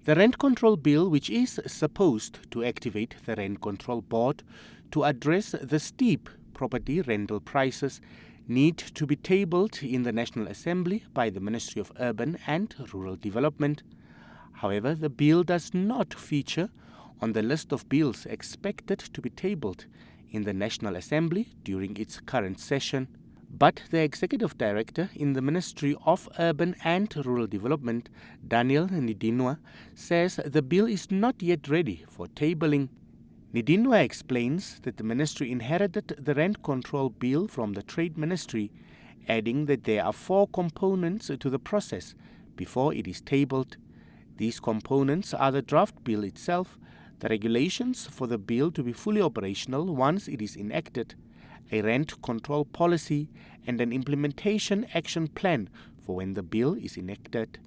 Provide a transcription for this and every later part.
The Rent Control Bill, which is supposed to activate the Rent Control Board to address the steep property rental prices, need to be tabled in the National Assembly by the Ministry of Urban and Rural Development. However, the bill does not feature on the list of bills expected to be tabled in the National Assembly during its current session. But the Executive Director in the Ministry of Urban and Rural Development, Daniel Ndinwa, says the bill is not yet ready for tabling. Ndinwa explains that the ministry inherited the Rent Control Bill from the Trade Ministry, adding that there are 4 components to the process before it is tabled. These components are the draft bill itself, the regulations for the bill to be fully operational once it is enacted, a rent control policy, and an implementation action plan for when the bill is enacted.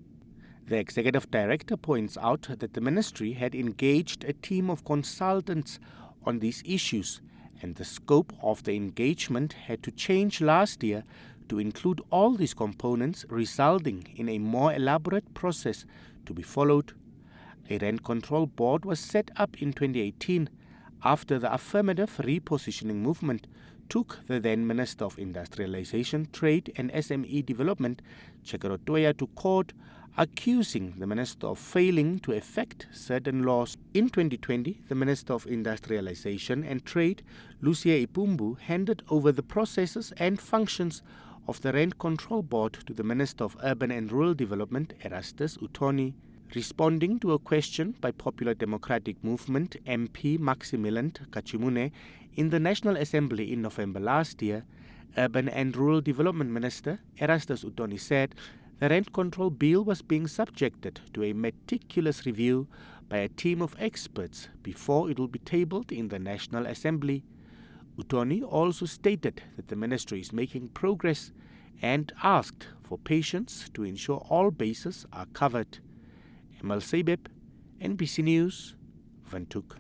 The Executive Director points out that the ministry had engaged a team of consultants on these issues, and the scope of the engagement had to change last year to include all these components, resulting in a more elaborate process to be followed. A rent control board was set up in 2018 after the affirmative repositioning movement took the then Minister of Industrialization, Trade and SME Development, Chekaro Toya, to court, accusing the Minister of failing to effect certain laws. In 2020, the Minister of Industrialization and Trade, Lucia Ipumbu, handed over the processes and functions of the Rent Control Board to the Minister of Urban and Rural Development, Erastus Uthoni. Responding to a question by Popular Democratic Movement MP Maximilian Kachimune in the National Assembly in November last year, Urban and Rural Development Minister Erastus Uthoni said the Rent Control Bill was being subjected to a meticulous review by a team of experts before it will be tabled in the National Assembly. Uthoni also stated that the ministry is making progress and asked for patience to ensure all bases are covered. Emal Sebeb, NBC News, Windhoek.